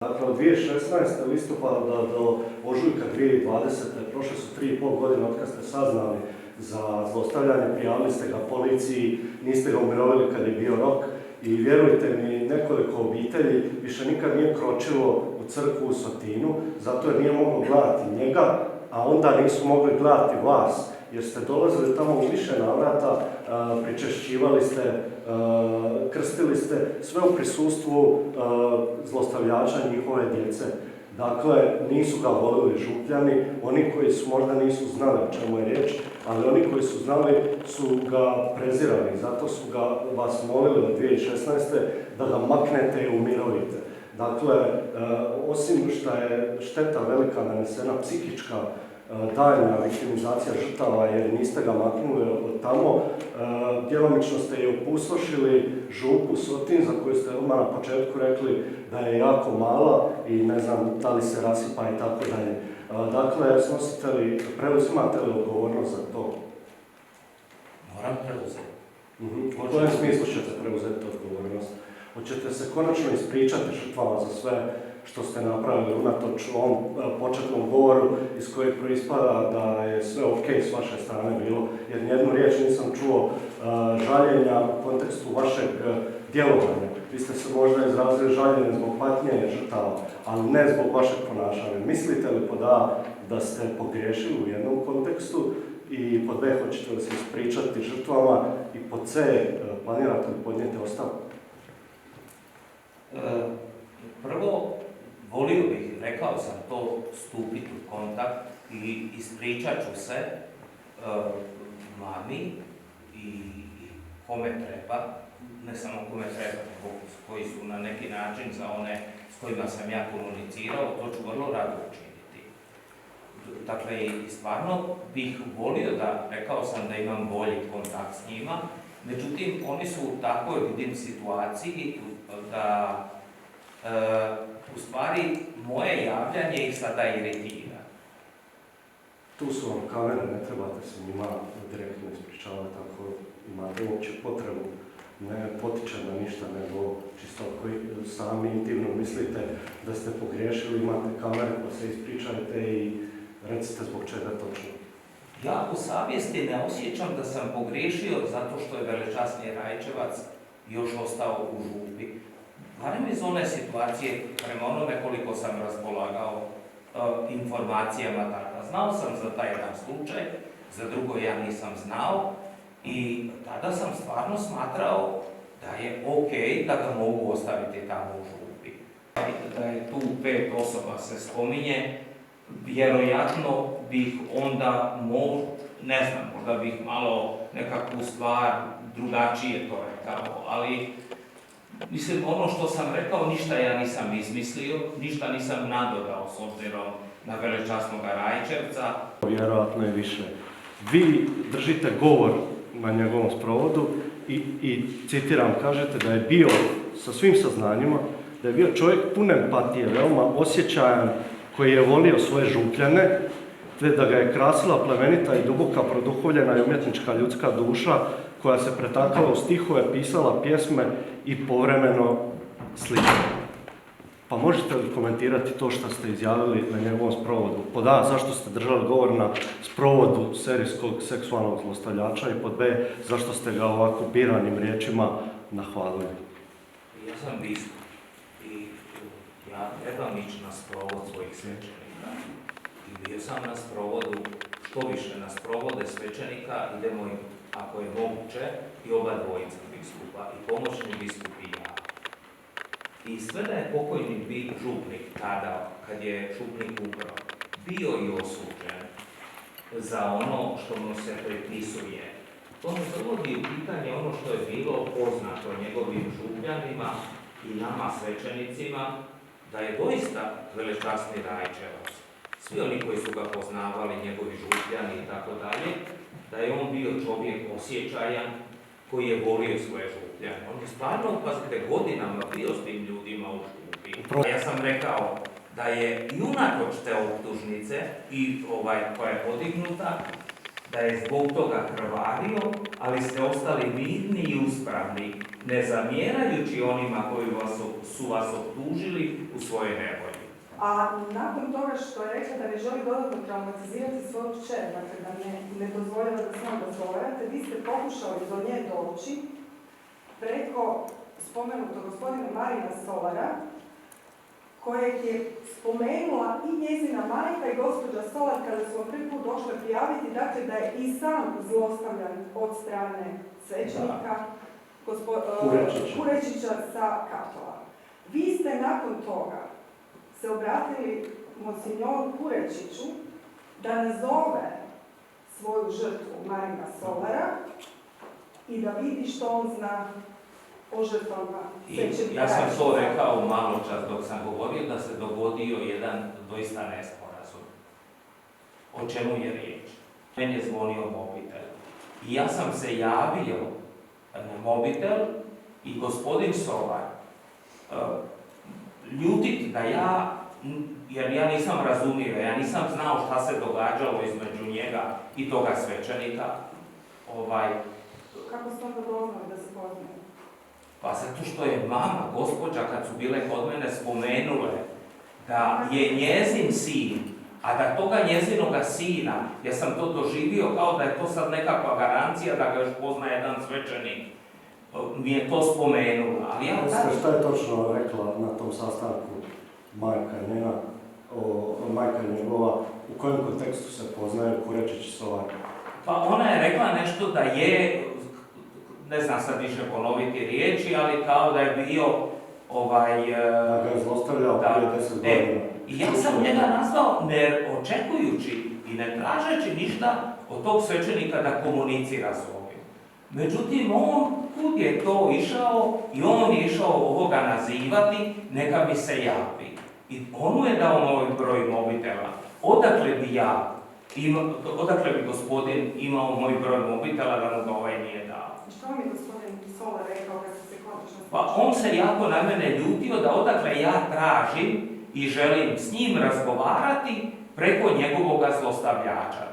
Dakle, od 2016. listopada do ožujka 2020. prošle su 3,5 godine od kad ste saznali za zlostavljanje, prijavili ste ga policiji, niste ga umirovili kad je bio rok i vjerujte mi, nekoliko obitelji više nikad nije kročilo u crkvu u Sotinu, zato jer nije moglo gledati njega, a onda nisu mogli gledati vas, jer ste dolazili tamo u više navrata, pričešćivali ste, krstili ste, sve u prisustvu zlostavljača njihove djece. Dakle, nisu ga volili Župljani, oni koji su možda nisu znali o čemu je riječ, ali oni koji su znali su ga prezirali, zato su ga vas molili od 2016. da ga maknete i umirovite. Dakle, osim što je šteta velika nanesena, psihička, daljnja viktimizacija žrtava jer niste ga maknuli od tamo, djelomično ste i opustošili župu Sotin za koju ste odmah na početku rekli da je jako mala i ne znam da li se rasipa i tako dalje. Dakle, preuzimate li odgovornost za to? Moram preuzeti. U kojem smislu ćete preuzeti odgovornost? Hoćete se konačno ispričati žrtvama za sve što ste napravili unatoč ovom početnom govoru iz kojeg proispada da je sve ok s vaše strane bilo, jer nijednu riječ nisam čuo žaljenja u kontekstu vašeg djelovanja. Vi ste se možda izrazili žaljenje zbog patnje žrtava, ali ne zbog vašeg ponašanja. Mislite li pod A da ste pogriješili u jednom kontekstu i pod B hoćete li se ispričati žrtvama i pod C planirate li podnijeti ostavku? Prvo, volio bih, rekao sam to, stupiti u kontakt i ispričat ću se mami i kome treba, ne samo kome treba, koji su na neki način za one s kojima sam ja komunicirao, to ću vrlo rado učiniti. Dakle, i stvarno bih volio da, rekao sam da imam bolji kontakt s njima, međutim, oni su u takvoj, vidim, situaciji da u stvari moje javljanje ih sada iritira. Tu su vam kamere, ne trebate se njima direktno ispričavati ako imate uopće potrebu. Ne potiče na ništa, nego čisto ako sami intimno mislite da ste pogriješili, imate kamere pa se ispričajte i recite zbog čega točno. Ja u savjesti ne osjećam da sam pogriješio zato što je velečasni Rajčevac još ostao u župi. Barem iz one situacije, prema onome koliko sam raspolagao informacijama tada. Znao sam za taj jedan slučaj, za drugo ja nisam znao i tada sam stvarno smatrao da je ok da ga mogu ostaviti tamo u župi. Da je tu 5 osoba se spominje, vjerojatno bih onda možda bih malo nekakvu stvar drugačije to rekao, ali mislim, ono što sam rekao, ništa ja nisam izmislio, ništa nisam nadodao s obzirom na velečasnog Rajčevca. Vjerojatno je više. Vi držite govor na njegovom sprovodu i citiram, kažete da je bio sa svim saznanjima, da je bio čovjek pun empatije, veoma osjećajan, koji je volio svoje Župljane, te da ga je krasila plemenita i duboka produhovljena i umjetnička ljudska duša koja se pretakala u stihove, pisala pjesme i povremeno slike. Pa možete li komentirati to što ste izjavili na njegovom sprovodu? Pod A, zašto ste držali govor na sprovodu serijskog seksualnog zlostavljača i pod B, zašto ste ga ovako biranim riječima nahvalili? Ja sam biskup i ja trebam ići na sprovod svojih svećenika. I bio sam na sprovodu, što više na sprovode svećenika, idemo im, ako je moguće, i oba dvojica biskupa, i pomoćni biskup i ja. I sve da je pokojni župnik tada, kad je župnik umro, bio i osuđen za ono što mu se pripisuje. To mu dovodi u pitanje ono što je bilo poznato njegovim župljanima i nama svećenicima, da je doista velečasni Rajčevac. Svi oni koji su ga poznavali, njegovi župljani i tako dalje, da je on bio čovjek osjećajan koji je volio svoje župljane. On je stvarno, pazite, godinama bio s tim ljudima u župi. Ja sam rekao da je i unatoč te optužnice i koja je podignuta, da je zbog toga krvario, ali ste ostali mirni i uspravni, ne zamjerajući onima koji su vas optužili u svojoj nevolji. A nakon toga što je rekla da ne želi dodatno traumatizirati svoju kćer, dakle da ne dozvoljava da s njom razgovarate, vi ste pokušali do nje doći preko spomenutog gospodina Marina Solara, kojeg je spomenula i njezina majka i gospođa Solar kada su prvi put došle prijaviti, dakle da je i sam zlostavljan od strane svećenika Kurečića sa Kaptola. Vi ste nakon toga se obratili monsignoru Kurečiću da nazove svoju žrtvu Marina Solara i da vidi što on zna o žrtvama svećenika. Ja sam to rekao malo čas dok sam govorio da se dogodio jedan doista nesporazum. O čemu je riječ? Meni je zvonio mobitel. I ja sam se javio na mobitel i gospodin Solar ljutit da jer ja nisam razumio, ja nisam znao šta se događalo između njega i toga svećenika. Kako ste onda doznali da se poznaju? Pa zato što je mama, gospođa, kad su bile kod mene spomenule da je njezin sin, a da toga njezinoga sina, ja sam to doživio kao da je to sad nekakva garancija da ga još pozna jedan svećenik, mi je to spomenula. Ali ja šta je točno rekla na tom sastanku majka njegova, u kojem kontekstu se poznaju Kurečić i Solar? Pa ona je rekla nešto da je, ne znam sad više ponoviti riječi, ali kao da je bio da ga je zlostavljao prije 10 godina. I ja sam njega nazvao ne očekujući i ne tražeći ništa od tog svećenika da komunicira s ovim. Međutim, on kud je to išao i on je išao ovoga nazivati, neka mi se javi. I on mu je dao moj broj mobitela. Odakle bi gospodin imao moj broj mobitela da mu ga ovaj nije dao? Što mi je gospodin Solar rekao kad ste se konačno... Pa on se jako na mene ljutio da odakle ja tražim i želim s njim razgovarati preko njegovog zlostavljača.